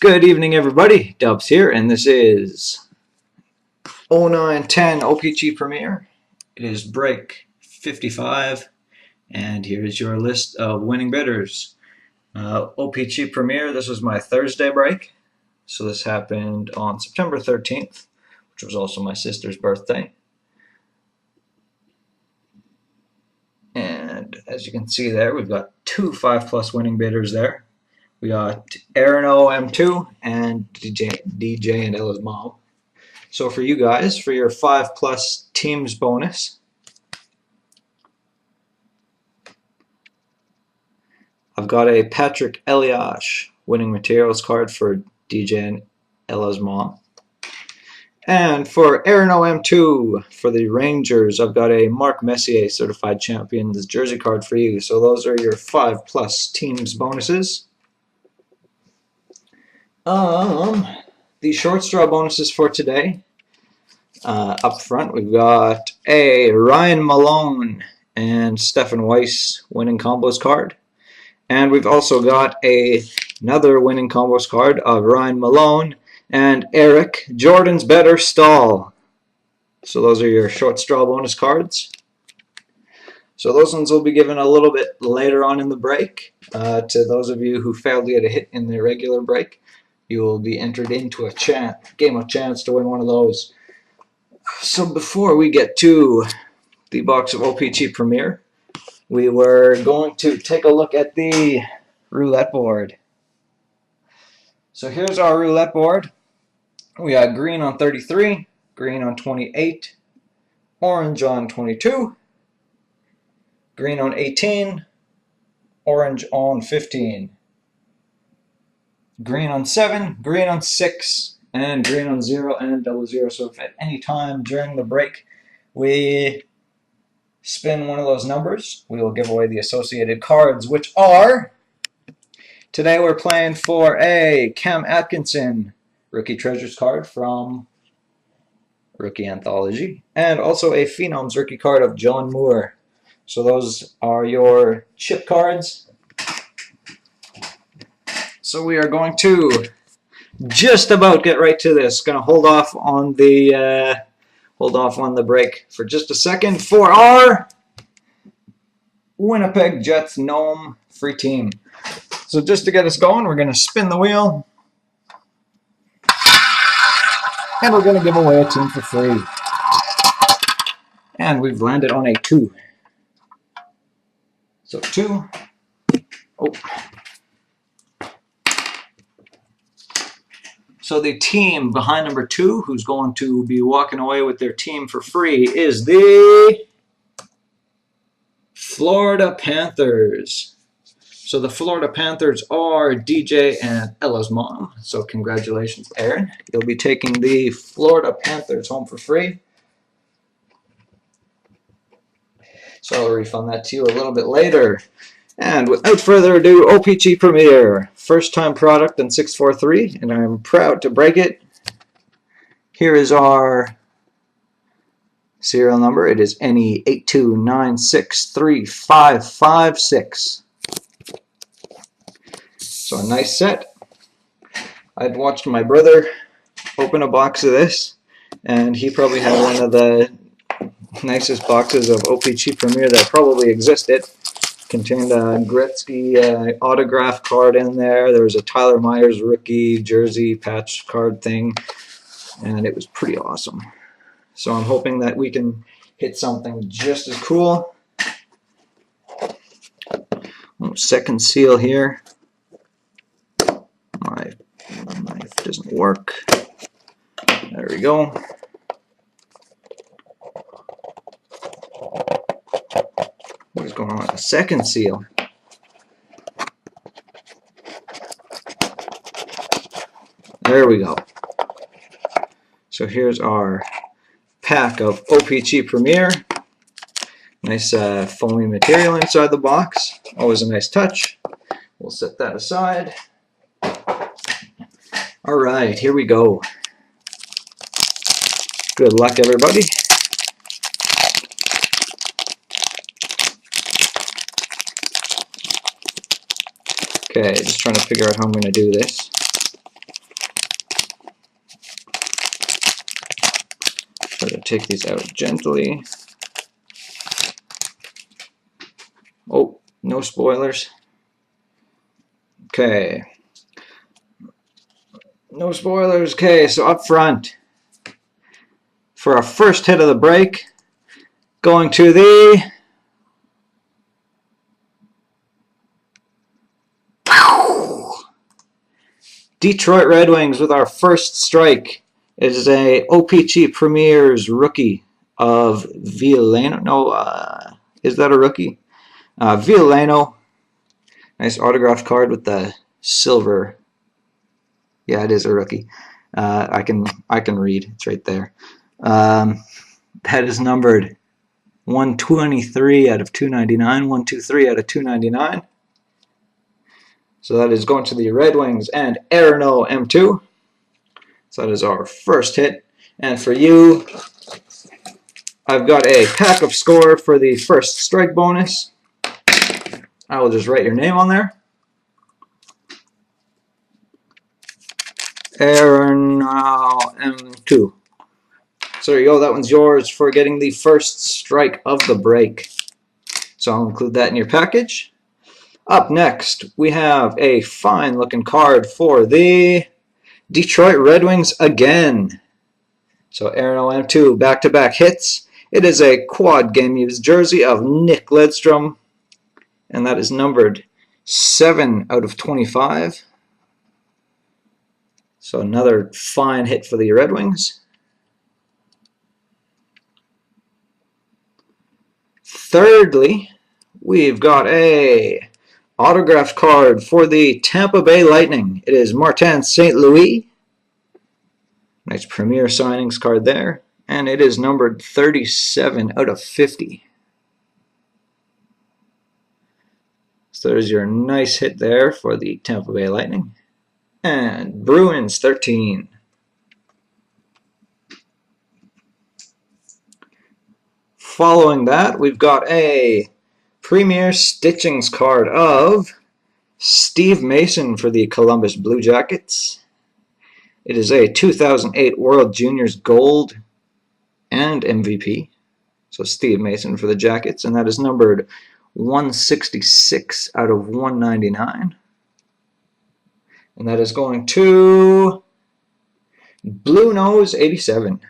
Good evening, everybody. Dubs here, and this is 0910 OPC Premier. It is break 55, and here's your list of winning bidders. OPC Premier, this was my Thursday break, so this happened on September 13th, which was also my sister's birthday. And as you can see there, we've got two 5+ winning bidders there. We got Aaron OM2 and DJ and Ella's mom. So for you guys, for your 5+ teams bonus, I've got a Patrick Eliash winning materials card for DJ and Ella's mom. And for Aaron OM2 for the Rangers, I've got a Mark Messier certified champions jersey card for you. So those are your 5+ teams bonuses. The short straw bonuses for today. Up front, we've got a Ryan Malone and Stefan Weiss winning combos card. And we've also got another winning combos card of Ryan Malone and Eric Jordan's Better Stall. So those are your short straw bonus cards. So those ones will be given a little bit later on in the break. To those of you who failed to get a hit in the regular break, you will be entered into a game of chance to win one of those. So before we get to the box of OPC Premier, we were going to take a look at the roulette board. So here's our roulette board. We got green on 33, green on 28, orange on 22, green on 18, orange on 15, green on 7, green on 6, and green on 0 and 00. So if at any time during the break we spin one of those numbers, we will give away the associated cards, which are, today we're playing for a Cam Atkinson Rookie Treasures card from Rookie Anthology, and also a Phenoms Rookie card of John Moore. So those are your chip cards. So we are going to just about get right to this. Going to hold off on the break for just a second for our Winnipeg Jets Gnome free team. So just to get us going, we're going to spin the wheel, and we're going to give away a team for free. And we've landed on a 2. So 2. Oh. So the team behind number 2, who's going to be walking away with their team for free, is the Florida Panthers. So the Florida Panthers are DJ and Ella's mom. So congratulations, Aaron. You'll be taking the Florida Panthers home for free. So I'll refund that to you a little bit later. And without further ado, OPC Premier, first time product in 643, and I'm proud to break it. Here is our serial number. It is NE829635556. So a nice set. I'd watched my brother open a box of this, and he probably had one of the nicest boxes of OPC Premier that probably existed. Contained a Gretzky autograph card in there. There was a Tyler Myers rookie jersey patch card thing, and it was pretty awesome. So I'm hoping that we can hit something just as cool. Second seal here. My knife doesn't work. There we go. What is going on with the second seal? There we go. So here's our pack of OPC Premier. Nice foamy material inside the box. Always a nice touch. We'll set that aside. Alright, here we go. Good luck, everybody. Okay, just trying to figure out how I'm going to do this. Try to take these out gently. Oh, no spoilers. Okay. No spoilers. Okay, so up front, for our first hit of the break, going to the Detroit Red Wings with our first strike. It is a OPC Premier's rookie of Villano. No, is that a rookie? Villano. Nice autographed card with the silver. Yeah, it is a rookie. I can read. It's right there. That is numbered 123 out of 299. 123 out of 299. So that is going to the Red Wings and Arno M2. So that is our first hit. And for you, I've got a pack of score for the first strike bonus. I will just write your name on there. Arno M2. So there you go. That one's yours for getting the first strike of the break. So I'll include that in your package. Up next, we have a fine-looking card for the Detroit Red Wings again. So Arno M2 back-to-back hits. It is a quad game used jersey of Nick Ledstrom, and that is numbered 7 out of 25. So another fine hit for the Red Wings. Thirdly, we've got a autographed card for the Tampa Bay Lightning. It is Martin St. Louis. Nice Premier signings card there. And it is numbered 37 out of 50. So there's your nice hit there for the Tampa Bay Lightning. And Bruins 13. Following that, we've got a Premier Stitchings card of Steve Mason for the Columbus Blue Jackets. It is a 2008 World Juniors Gold and MVP. So Steve Mason for the Jackets, and that is numbered 166 out of 199. And that is going to Blue Nose 87.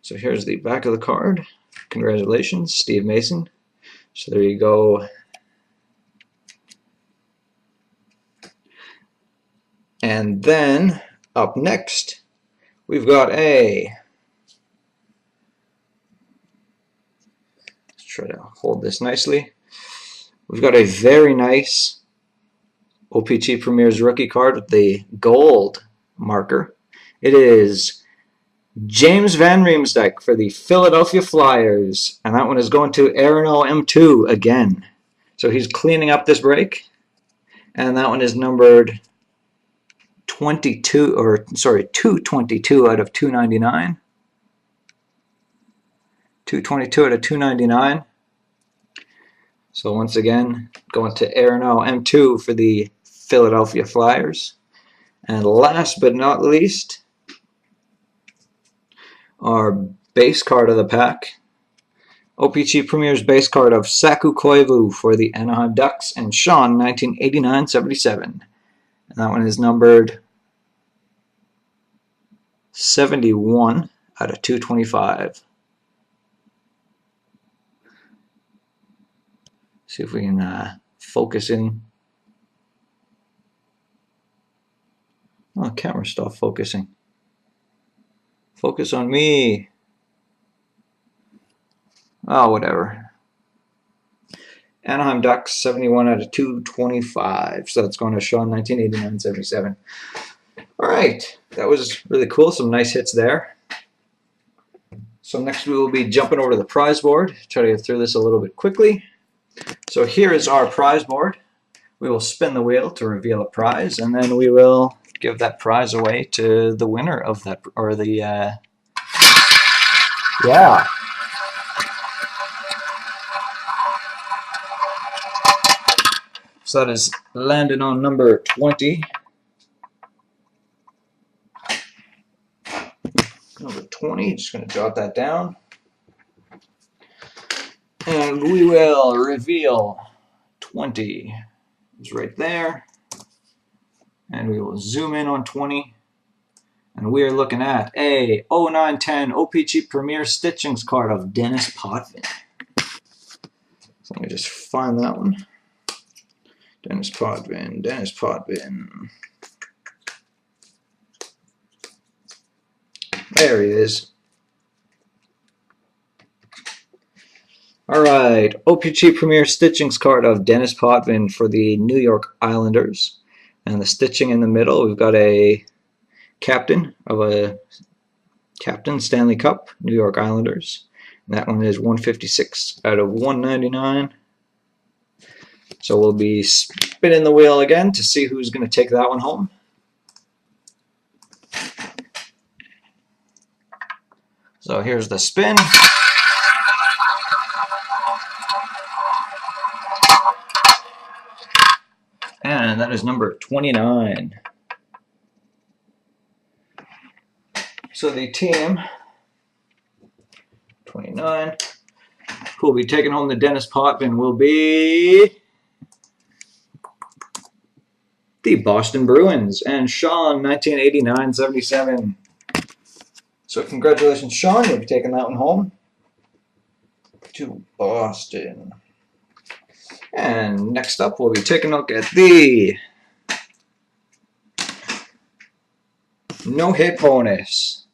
So here's the back of the card. Congratulations, Steve Mason. So there you go. And then up next, we've got a, let's try to hold this nicely. We've got a very nice OPC Premier's rookie card with the gold marker. It is James Van Riemsdyk for the Philadelphia Flyers, and that one is going to Arno M2 again. So he's cleaning up this break, and that one is numbered 222 out of 299. 222 out of 299. So once again, going to Arno M2 for the Philadelphia Flyers. And last but not least, our base card of the pack. OPC Premier's base card of Saku Koivu for the Anaheim Ducks and Sean 1989-77. And that one is numbered 71 out of 225. See if we can focus in. Oh, camera stopped focusing. Focus on me. Oh, whatever. Anaheim Ducks, 71 out of 225. So that's going to Sean, 1989-77. All right. That was really cool. Some nice hits there. So next we will be jumping over to the prize board. Try to get through this a little bit quickly. So here is our prize board. We will spin the wheel to reveal a prize, and then we will give that prize away to the winner of that, or the, yeah. So that is landed on number 20. 20. Just going to jot that down. And we will reveal 20. It's right there. And we will zoom in on 20. And we are looking at a 0910 OPC Premier Stitchings card of Dennis Potvin. So let me just find that one. Dennis Potvin, Dennis Potvin. There he is. Alright, OPC Premier Stitchings card of Dennis Potvin for the New York Islanders. And the stitching in the middle, we've got a captain of a Captain Stanley Cup, New York Islanders. And that one is 156 out of 199. So we'll be spinning the wheel again to see who's going to take that one home. So here's the spin. And that is number 29. So the team, 29, who will be taking home the Dennis Potvin will be the Boston Bruins and Sean, 1989-77. So congratulations, Sean. You'll be taking that one home to Boston. And next up, we'll be taking a look at the no-hit bonus.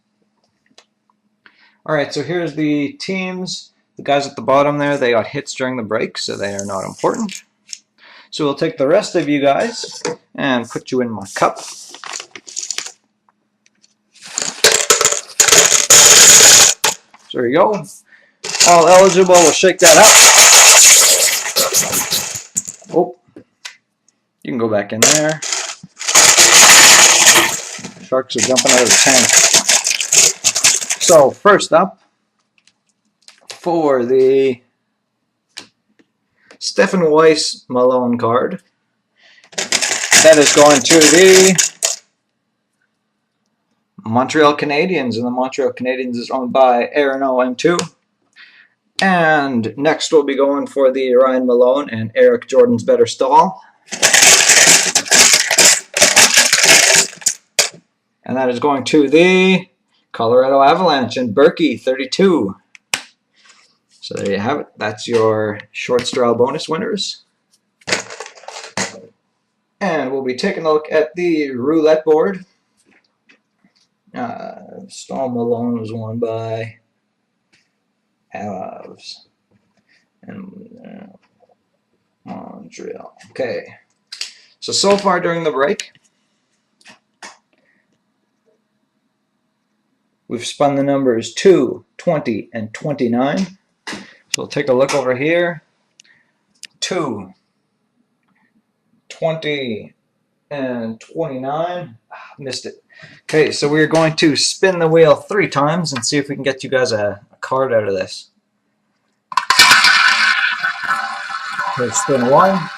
Alright, so here's the teams. The guys at the bottom there, they got hits during the break, so they are not important. So we'll take the rest of you guys and put you in my cup. So there you go. All eligible, we'll shake that up. Oh, you can go back in there. Sharks are jumping out of the tank. So first up, for the Stephen Weiss Malone card, that is going to the Montreal Canadiens, and the Montreal Canadiens is owned by Aaron OM2. And next we'll be going for the Ryan Malone and Eric Jordan's Better Stall. And that is going to the Colorado Avalanche and Berkey, 32. So there you have it. That's your short straw bonus winners. And we'll be taking a look at the roulette board. Stall Malone was won by Avs and Montreal. Okay. So far during the break, we've spun the numbers 2, 20, and 29. So we'll take a look over here. 2, 20, and 29. Missed it. Okay, so we're going to spin the wheel 3 times and see if we can get you guys a card out of this. Okay, spin 1.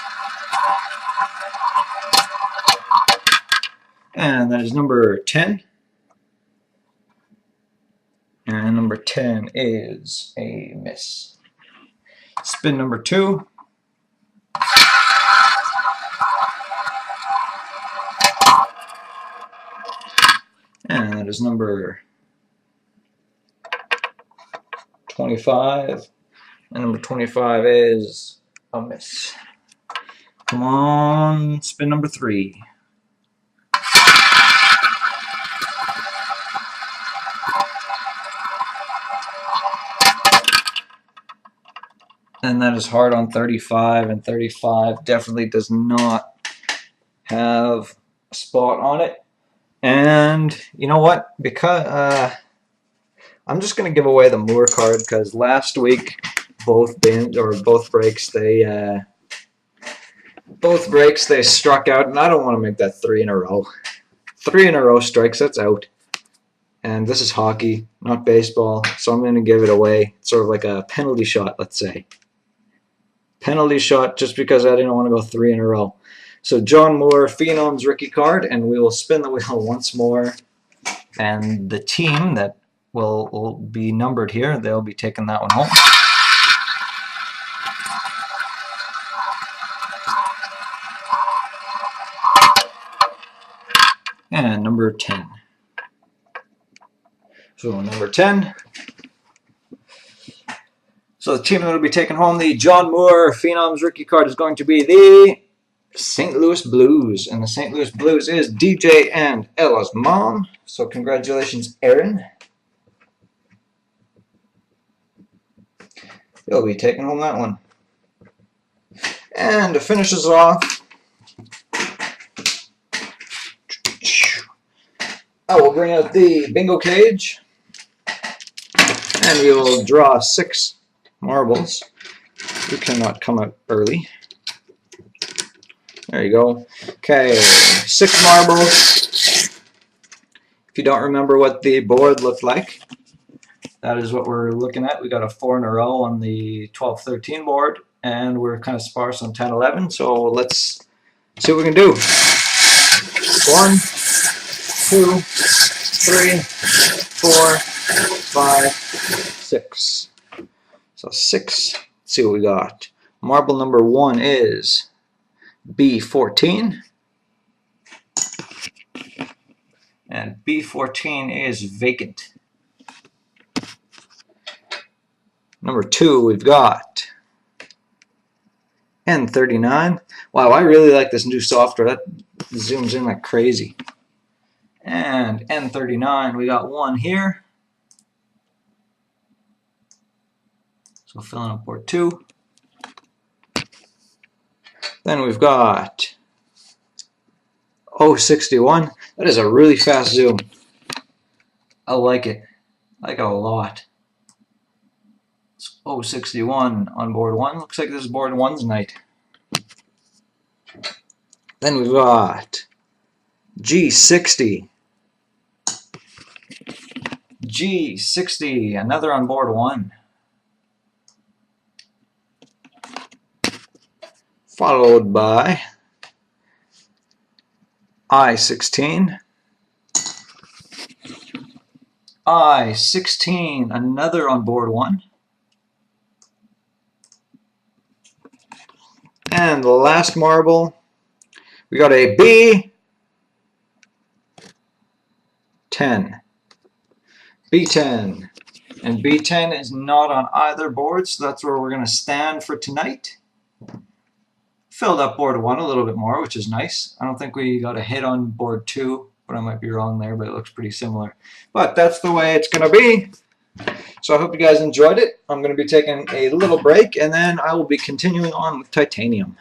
And that is number 10. And number 10 is a miss. Spin number 2. And that is number 25. And number 25 is a miss. Come on, spin number 3. And that is hard on 35, and 35 definitely does not have a spot on it. And you know what? Because I'm just gonna give away the Moore card because last week both breaks they struck out, and I don't want to make that 3 in a row. 3 in a row strikes, that's out. And this is hockey, not baseball, so I'm gonna give it away. It's sort of like a penalty shot, let's say. Penalty shot just because I didn't want to go 3 in a row. So John Moore, Phenom's rookie card, and we will spin the wheel once more. And the team that will be numbered here. They'll be taking that one home. And number 10. So number 10. So the team that will be taking home the John Moore Phenoms rookie card is going to be the St. Louis Blues. And the St. Louis Blues is DJ and Ella's mom. So congratulations, Aaron. He'll be taking home that one. And to finish us off, I will bring out the bingo cage. And we will draw 6 marbles. You cannot come out early. There you go. Okay, 6 marbles. If you don't remember what the board looked like, that is what we're looking at. We got a 4 in a row on the 12-13 board, and we're kind of sparse on 10-11. So let's see what we can do. 1, 2, 3, 4, 5, 6. So 6. Let's see what we got. Marble number 1 is B14. And B14 is vacant. Number 2, we've got N39. Wow, I really like this new software. That zooms in like crazy. And N39, we got 1 here. So filling up board 2. Then we've got 061. That is a really fast zoom. I like it. I like it a lot. It's 061 on board 1. Looks like this is board 1's night. Then we've got G60. G60, another on board 1. Followed by I16. I16, another on board 1. And the last marble, we got a B10. B10. And B10 is not on either board, so that's where we're going to stand for tonight. Filled up board 1 a little bit more, which is nice. I don't think we got a hit on board 2, but I might be wrong there, but it looks pretty similar. But that's the way it's going to be. So I hope you guys enjoyed it. I'm going to be taking a little break, and then I will be continuing on with titanium.